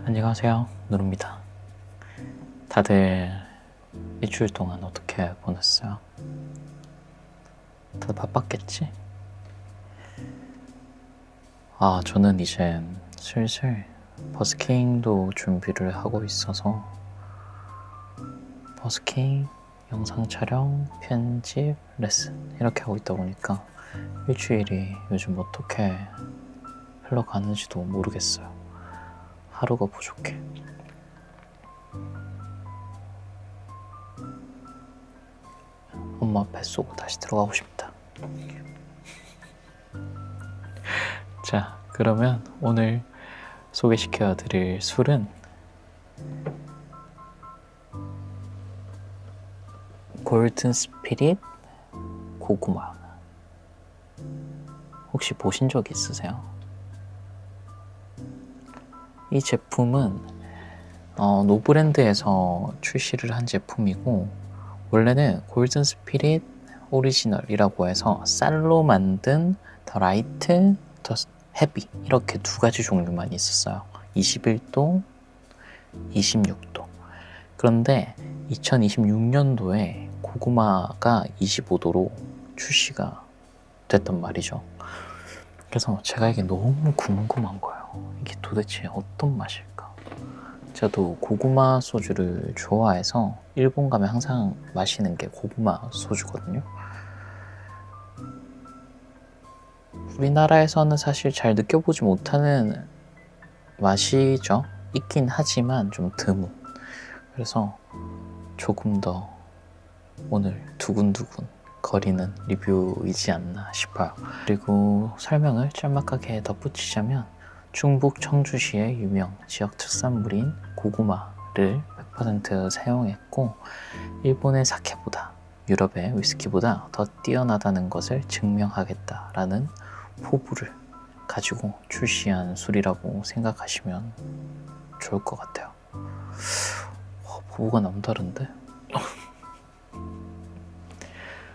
안녕하세요, 누릅니다. 다들 일주일 동안 어떻게 보냈어요? 다들 바빴겠지? 저는 이제 슬슬 버스킹도 준비를 하고 있어서 버스킹, 영상 촬영, 편집, 레슨 이렇게 하고 있다 보니까 일주일이 요즘 어떻게 흘러가는지도 모르겠어요. 하루가 부족해. 엄마 뱃속으로 다시 들어가고 싶다. 자, 그러면 오늘 소개시켜 드릴 술은 골든 스피릿 고구마. 혹시 보신 적 있으세요? 이 제품은 노브랜드에서 출시를 한 제품이고, 원래는 골든 스피릿 오리지널이라고 해서 쌀로 만든 더 라이트, 더 헤비 이렇게 두 가지 종류만 있었어요. 21도, 26도. 그런데 2026년도에 고구마가 25도로 출시가 됐단 말이죠. 그래서 제가 이게 너무 궁금한 거예요. 이게 도대체 어떤 맛일까? 저도 고구마 소주를 좋아해서 일본 가면 항상 마시는 게 고구마 소주거든요. 우리나라에서는 사실 잘 느껴보지 못하는 맛이죠. 있긴 하지만 좀 드문. 그래서 조금 더 오늘 두근두근 거리는 리뷰이지 않나 싶어요. 그리고 설명을 짤막하게 덧붙이자면 충북 청주시의 유명 지역 특산물인 고구마를 100% 사용했고, 일본의 사케보다 유럽의 위스키보다 더 뛰어나다는 것을 증명하겠다라는 포부를 가지고 출시한 술이라고 생각하시면 좋을 것 같아요. 포부가 남다른데?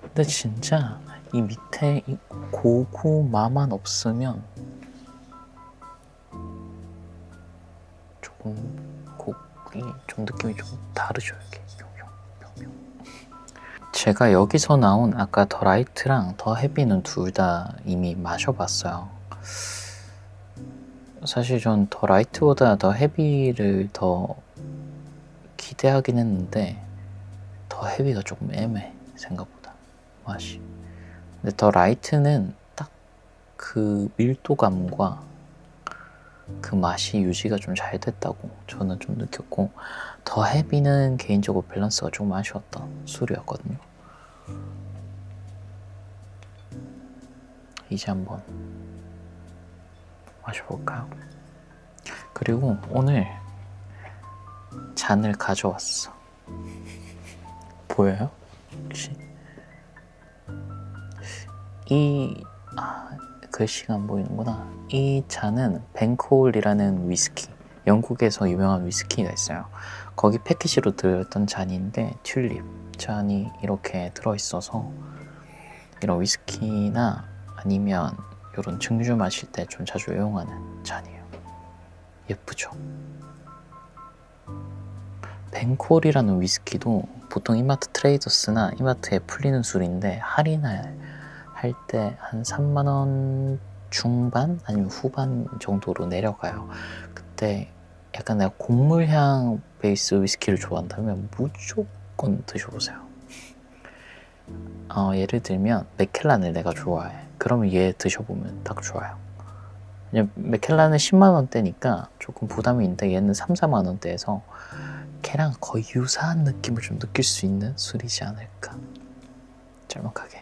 근데 진짜 이 밑에 이 고구마만 없으면 조금 곡이 좀 느낌이 좀 다르죠. 이렇게 제가 여기서 나온 아까 더 라이트랑 더 헤비는 둘 다 이미 마셔봤어요. 사실 전 더 라이트보다 더 헤비를 더 기대하긴 했는데 더 헤비가 조금 애매해, 생각보다 맛이. 근데 더 라이트는 딱 그 밀도감과 그 맛이 유지가 좀 잘 됐다고 저는 좀 느꼈고, 더 헤비는 개인적으로 밸런스가 조금 아쉬웠던 술이었거든요. 이제 한번 마셔볼까요? 그리고 오늘 잔을 가져왔어. 보여요? 혹시? 글씨가 안 보이는구나. 이 잔은 뱅콜이라는 위스키, 영국에서 유명한 위스키가 있어요. 거기 패키지로 들었던 잔인데 튤립 잔이 이렇게 들어있어서 이런 위스키나 아니면 이런 증류 마실 때 좀 자주 애용하는 잔이에요. 예쁘죠? 뱅콜이라는 위스키도 보통 이마트 트레이더스나 이마트에 풀리는 술인데, 할인을 할 때 한 3만원 중반 아니면 후반 정도로 내려가요. 그때 약간 내가 곡물향 베이스 위스키를 좋아한다면 무조건 드셔보세요. 예를 들면 맥켈란을 내가 좋아해. 그러면 얘 드셔보면 딱 좋아요. 왜냐면 맥켈란은 10만원대니까 조금 부담이 있는데 얘는 3, 4만원대에서 걔랑 거의 유사한 느낌을 좀 느낄 수 있는 술이지 않을까. 짤막하게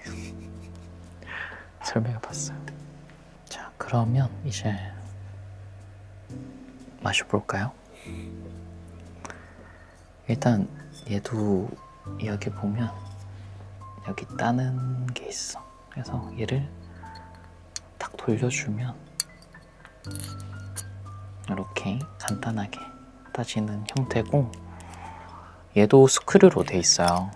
설명해봤어요. 자, 그러면 이제 마셔볼까요? 일단 얘도 여기 보면 여기 따는 게 있어. 그래서 얘를 딱 돌려주면 이렇게 간단하게 따지는 형태고, 얘도 스크류로 돼 있어요.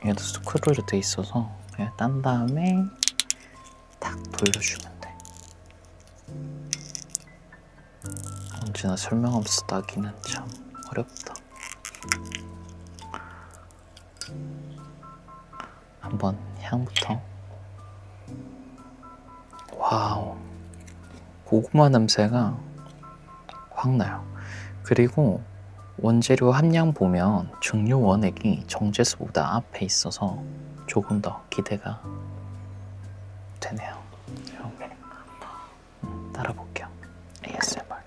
얘도 스크류로 돼 있어서 그냥 딴 다음에 딱 돌려주면 돼. 언제나 설명하면서 따기는 참 어렵다. 한번 향부터. 와우, 고구마 냄새가 확 나요. 그리고 원재료 함량 보면 증류 원액이 정제수보다 앞에 있어서 조금 더 기대가 되네요. 따라 볼게요. ASMR.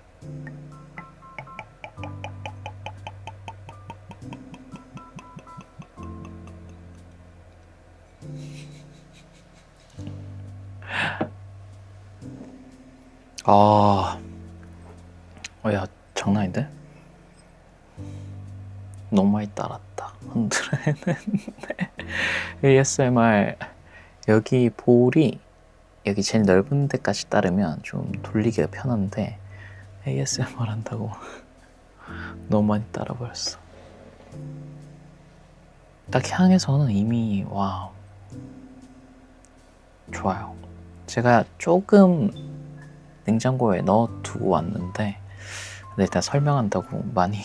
야, 장난 아닌데? 너무 많이 따랐다. 흔들어야겠는데. ASMR 여기 볼이 여기 제일 넓은 데까지 따르면 좀 돌리기가 편한데 ASMR 한다고 너무 많이 따라버렸어. 딱 향에서는 이미 와 좋아요. 제가 조금 냉장고에 넣어두고 왔는데 일단 설명한다고 많이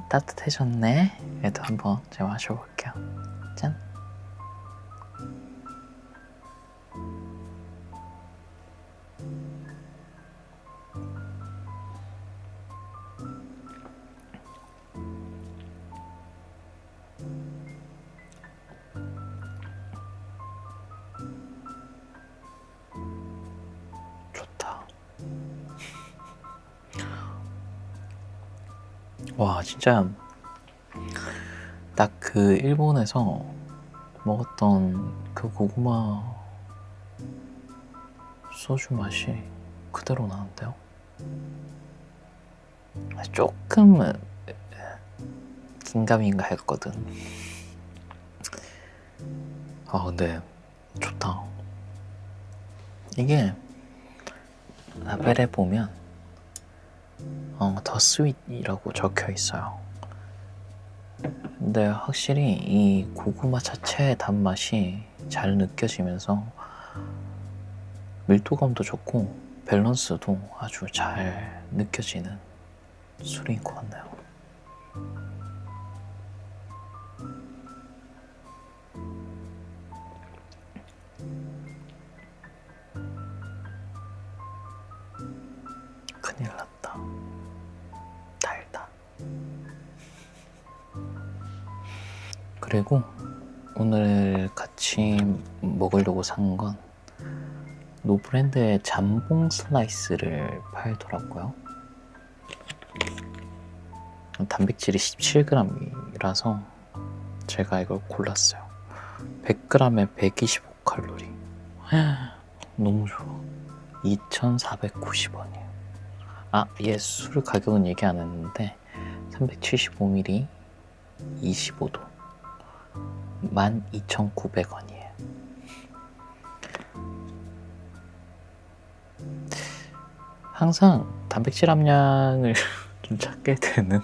따뜻해졌네. 그래도 한번 제가 마셔볼게요. 짠. 좋다. 와, 진짜 딱 그 일본에서 먹었던 그 고구마 소주 맛이 그대로 나는데요. 조금 긴가민가 했거든. 근데 좋다. 이게 라벨에 보면 더 스윗이라고 적혀 있어요. 근데 확실히 이 고구마 자체의 단맛이 잘 느껴지면서 밀도감도 좋고 밸런스도 아주 잘 느껴지는 술인 것 같네요. 큰일 났다. 달다. 그리고 오늘 같이 먹으려고 산 건 노브랜드의 잠봉 슬라이스를 팔더라고요. 단백질이 17g이라서 제가 이걸 골랐어요. 100g에 125칼로리. 너무 좋아. 2,490원이에요. 얘 술 가격은 얘기 안 했는데 375ml 25도 12,900원이에요. 항상 단백질 함량을 좀 찾게 되는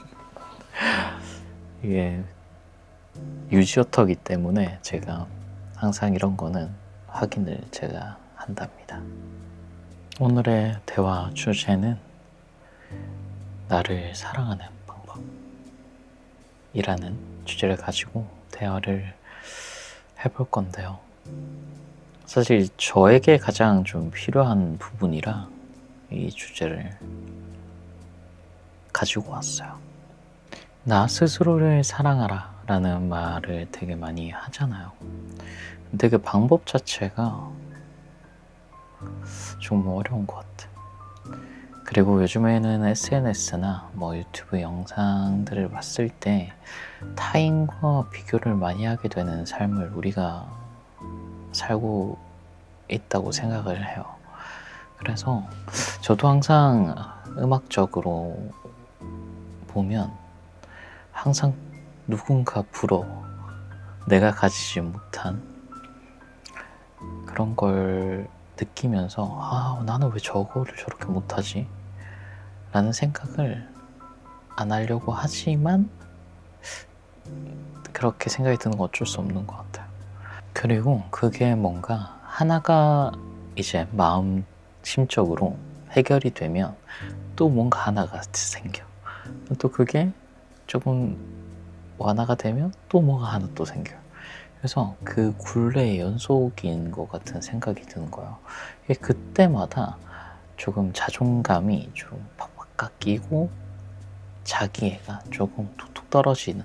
이게 유지어터기 때문에 제가 항상 이런 거는 확인을 제가 한답니다. 오늘의 대화 주제는 나를 사랑하는 방법이라는 주제를 가지고 대화를 해볼 건데요. 사실 저에게 가장 좀 필요한 부분이라 이 주제를 가지고 왔어요. 나 스스로를 사랑하라 라는 말을 되게 많이 하잖아요. 근데 그 방법 자체가 좀 어려운 것 같아. 그리고 요즘에는 SNS나 뭐 유튜브 영상들을 봤을 때 타인과 비교를 많이 하게 되는 삶을 우리가 살고 있다고 생각을 해요. 그래서 저도 항상 음악적으로 보면 항상 누군가 부러워. 내가 가지지 못한 그런 걸 느끼면서 나는 왜 저거를 저렇게 못하지? 라는 생각을 안 하려고 하지만 그렇게 생각이 드는 건 어쩔 수 없는 것 같아요. 그리고 그게 뭔가 하나가 이제 마음 심적으로 해결이 되면 또 뭔가 하나가 생겨. 또 그게 조금 완화가 되면 또 뭐가 하나 또 생겨요. 그래서 그 굴레의 연속인 것 같은 생각이 드는 거예요. 그때마다 조금 자존감이 좀 팍팍 깎이고 자기애가 조금 툭툭 떨어지는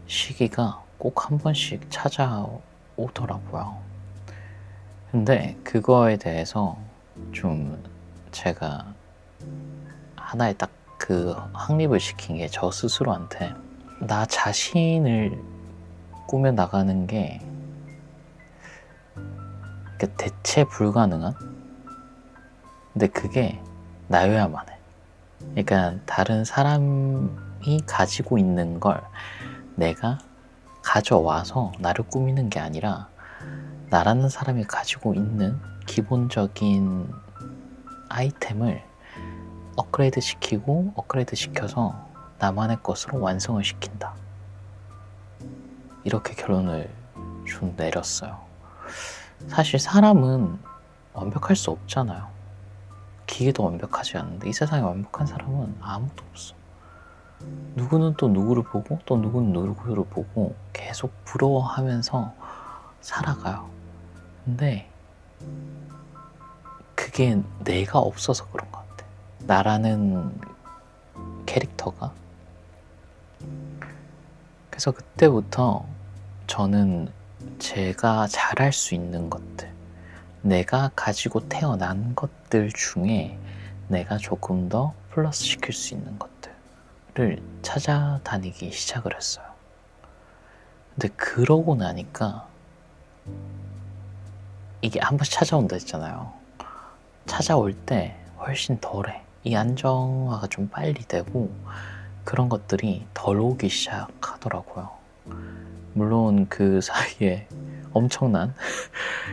시기가 꼭 한 번씩 찾아오더라고요. 근데 그거에 대해서 좀 제가 하나의 딱 그 확립을 시킨 게 저 스스로한테 나 자신을 꾸며 나가는 게 대체 불가능한? 근데 그게 나여야만 해. 그러니까 다른 사람이 가지고 있는 걸 내가 가져와서 나를 꾸미는 게 아니라 나라는 사람이 가지고 있는 기본적인 아이템을 업그레이드 시키고 업그레이드 시켜서 나만의 것으로 완성을 시킨다. 이렇게 결론을 좀 내렸어요. 사실 사람은 완벽할 수 없잖아요. 기계도 완벽하지 않은데 이 세상에 완벽한 사람은 아무도 없어. 누구는 또 누구를 보고 또 누구는 누구를 보고 계속 부러워하면서 살아가요. 근데 그게 내가 없어서 그런 것 같아. 나라는 캐릭터가. 그래서 그때부터 저는 제가 잘할 수 있는 것들, 내가 가지고 태어난 것들 중에 내가 조금 더 플러스 시킬 수 있는 것들을 찾아다니기 시작을 했어요. 근데 그러고 나니까 이게 한 번씩 찾아온다 했잖아요. 찾아올 때 훨씬 덜해. 이 안정화가 좀 빨리 되고 그런 것들이 덜 오기 시작하더라고요. 물론 그 사이에 엄청난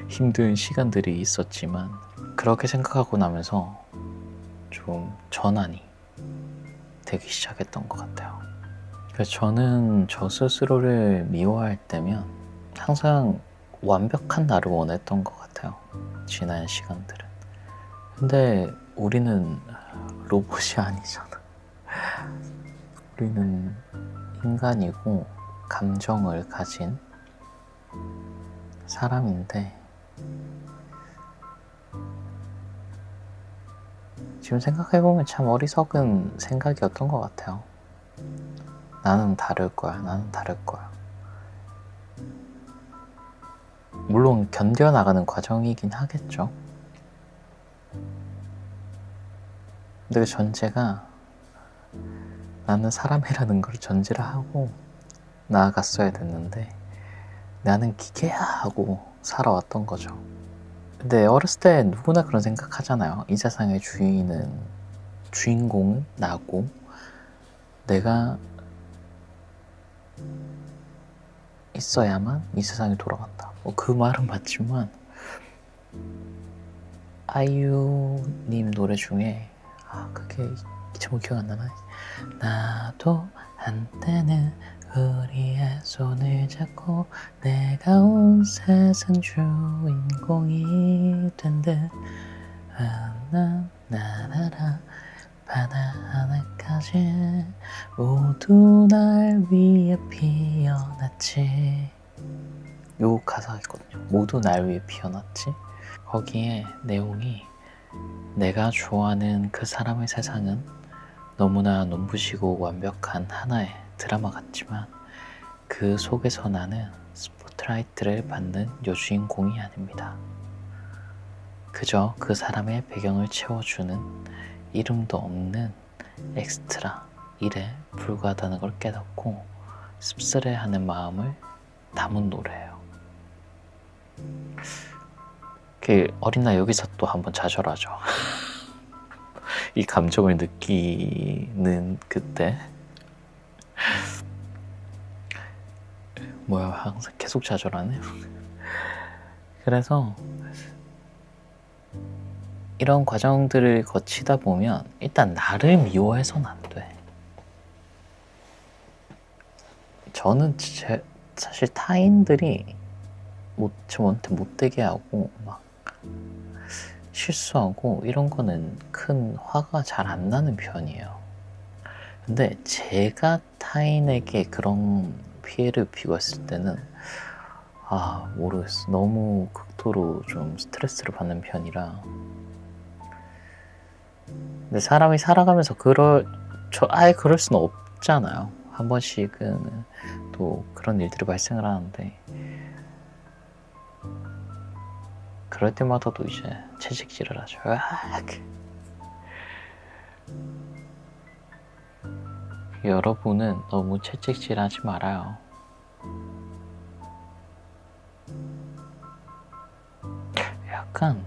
힘든 시간들이 있었지만 그렇게 생각하고 나면서 좀 전환이 되기 시작했던 것 같아요. 그래서 저는 저 스스로를 미워할 때면 항상 완벽한 나를 원했던 것 같아요. 지난 시간들은. 근데 우리는 로봇이 아니잖아. 우리는 인간이고 감정을 가진 사람인데 지금 생각해보면 참 어리석은 생각이었던 것 같아요. 나는 다를 거야. 나는 다를 거야. 물론 견뎌나가는 과정이긴 하겠죠. 근데 그 전제가 나는 사람이라는 걸 전제를 하고 나아갔어야 됐는데 나는 기계야 하고 살아왔던 거죠. 근데 어렸을 때 누구나 그런 생각 하잖아요. 이 세상의 주인공은 나고 내가 있어야만 이 세상이 돌아간다. 그 말은 맞지만 아이유님 노래 중에 그게 제목 기억 안 나네. 나도 한때는 우리의 손을 잡고 내가 온 세상 주인공이 된 듯 나나나라 바다 하나까지 모두 날 위해 피어났지. 요 가사가 있거든요. 모두 날 위해 피어났지. 거기에 내용이 내가 좋아하는 그 사람의 세상은 너무나 눈부시고 완벽한 하나의 드라마 같지만 그 속에서 나는 스포트라이트를 받는 여주인공이 아닙니다. 그저 그 사람의 배경을 채워주는 이름도 없는 엑스트라 일에 불과하다는 걸 깨닫고 씁쓸해하는 마음을 담은 노래예요. 어린 나이 여기서 또 한번 좌절하죠. 이 감정을 느끼는 그때 뭐야 항상 계속 좌절하네. 그래서 이런 과정들을 거치다 보면 일단 나를 미워해서는 안 돼. 저는 사실 타인들이 저한테 못되게 하고 막 실수하고 이런 거는 큰 화가 잘 안 나는 편이에요. 근데 제가 타인에게 그런 피해를 입히고 했을 때는 모르겠어. 너무 극도로 좀 스트레스를 받는 편이라. 근데 사람이 살아가면서 아예 그럴 수는 없잖아요. 한 번씩은 또 그런 일들이 발생을 하는데, 그럴 때마다도 이제 채찍질을 하죠. 여러분은 너무 채찍질 하지 말아요. 약간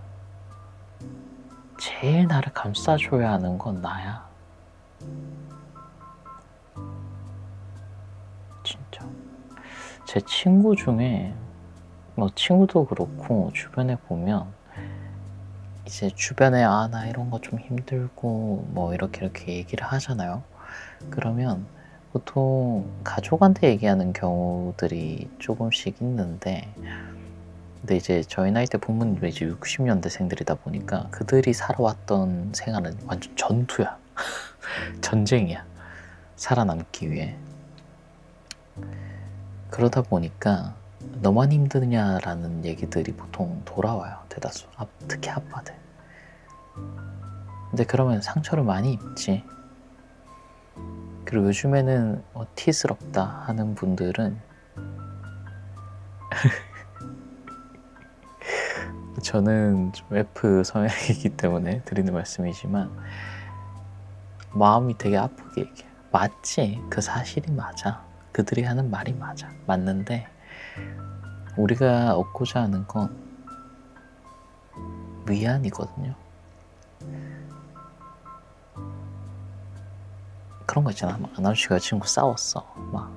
제일 나를 감싸줘야 하는 건 나야. 진짜. 제 친구 중에 뭐 친구도 그렇고 주변에 보면 이제 주변에 나 이런 거 좀 힘들고 뭐 이렇게 얘기를 하잖아요. 그러면 보통 가족한테 얘기하는 경우들이 조금씩 있는데, 근데 이제 저희 나이 때 부모님도 이제 60년대생들이다 보니까 그들이 살아왔던 생활은 완전 전투야. 전쟁이야. 살아남기 위해. 그러다 보니까 너만 힘드냐라는 얘기들이 보통 돌아와요. 대다수. 특히 아빠들. 근데 그러면 상처를 많이 입지. 그리고 요즘에는 티스럽다 하는 분들은 저는 좀 F 성향이기 때문에 드리는 말씀이지만 마음이 되게 아프게 얘기해요. 맞지? 그 사실이 맞아. 그들이 하는 말이 맞아. 맞는데 우리가 얻고자 하는 건 위안이거든요. 그런 거 있잖아. 막 남자친구가 여자친구 싸웠어. 막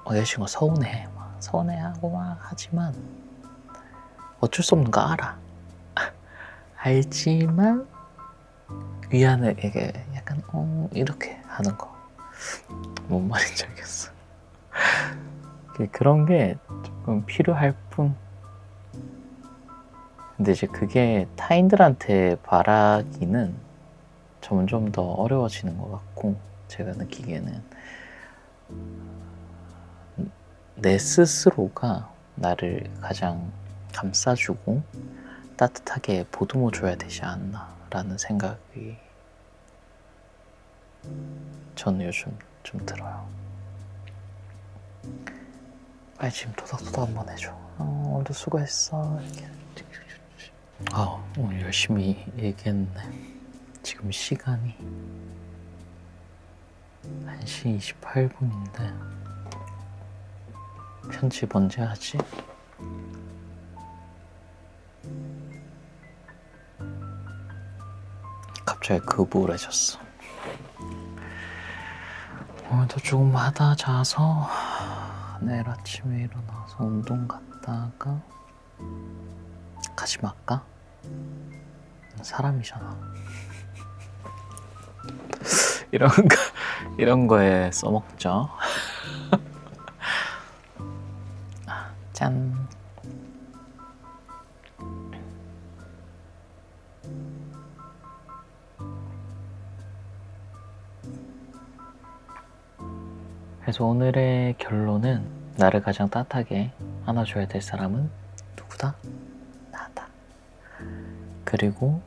여자친구가 서운해. 막 서운해하고 막 하지만 어쩔 수 없는 거 알아. 알지만 위안을 이게 약간 이렇게 하는 거. 뭔 말인지 알겠어. 그런 게 조금 필요할 뿐. 근데 이제 그게 타인들한테 바라기는 점점 더 어려워지는 것 같고, 제가 느끼기에는 내 스스로가 나를 가장 감싸주고 따뜻하게 보듬어줘야 되지 않나 라는 생각이 저는 요즘 좀 들어요. 빨리 지금 토닥토닥 한번 해줘. 오늘도 수고했어. 이렇게. 오늘 열심히 얘기했네. 지금 시간이 1시 28분인데 편집 언제 하지? 갑자기 우울해졌어. 오늘도 조금 하다 자서 내일 아침에 일어나서 운동 갔다가 가지 말까? 사람이잖아. 이런 거에 써먹죠. 짠. 그래서 오늘의 결론은 나를 가장 따뜻하게 안아줘야 될 사람은 누구다? 나다. 그리고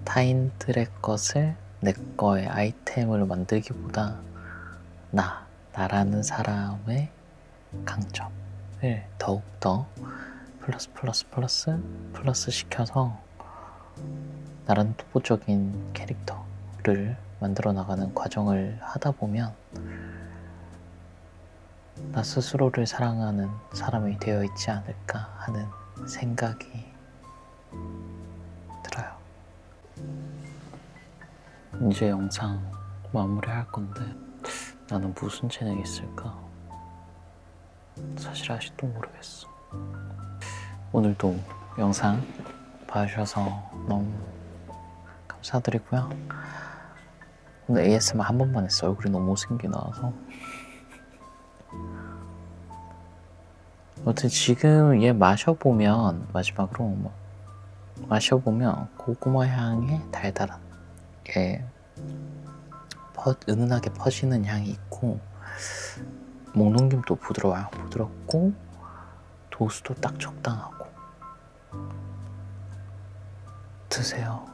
타인들의 것을 내 거의 아이템으로 만들기보다 나라는 사람의 강점을 더욱더 플러스 시켜서 나라는 독보적인 캐릭터를 만들어 나가는 과정을 하다 보면 나 스스로를 사랑하는 사람이 되어 있지 않을까 하는 생각이 들어요. 이제 영상 마무리할 건데 나는 무슨 재능이 있을까? 사실 아직도 모르겠어. 오늘도 영상 봐주셔서 너무 감사드리고요. 오늘 ASMR 한 번만 했어. 얼굴이 너무 못생겨 나와서. 아무튼 지금 얘 마셔보면 마지막으로 마셔보면 고구마 향의 달달한 게 은은하게 퍼지는 향이 있고 목 넘김도 부드러워요. 부드럽고 도수도 딱 적당하고. 드세요.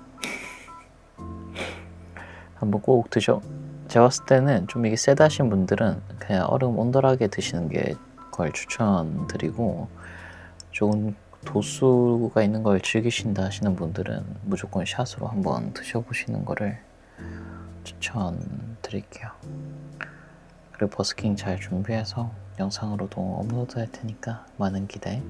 한번 꼭 제가 봤을 때는 좀 이게 세다신 분들은 그냥 얼음 온돌하게 드시는 게 걸 추천드리고, 조금 도수가 있는 걸 즐기신다 하시는 분들은 무조건 샷으로 한번 드셔보시는 거를 추천드릴게요. 그리고 버스킹 잘 준비해서 영상으로도 업로드 할 테니까 많은 기대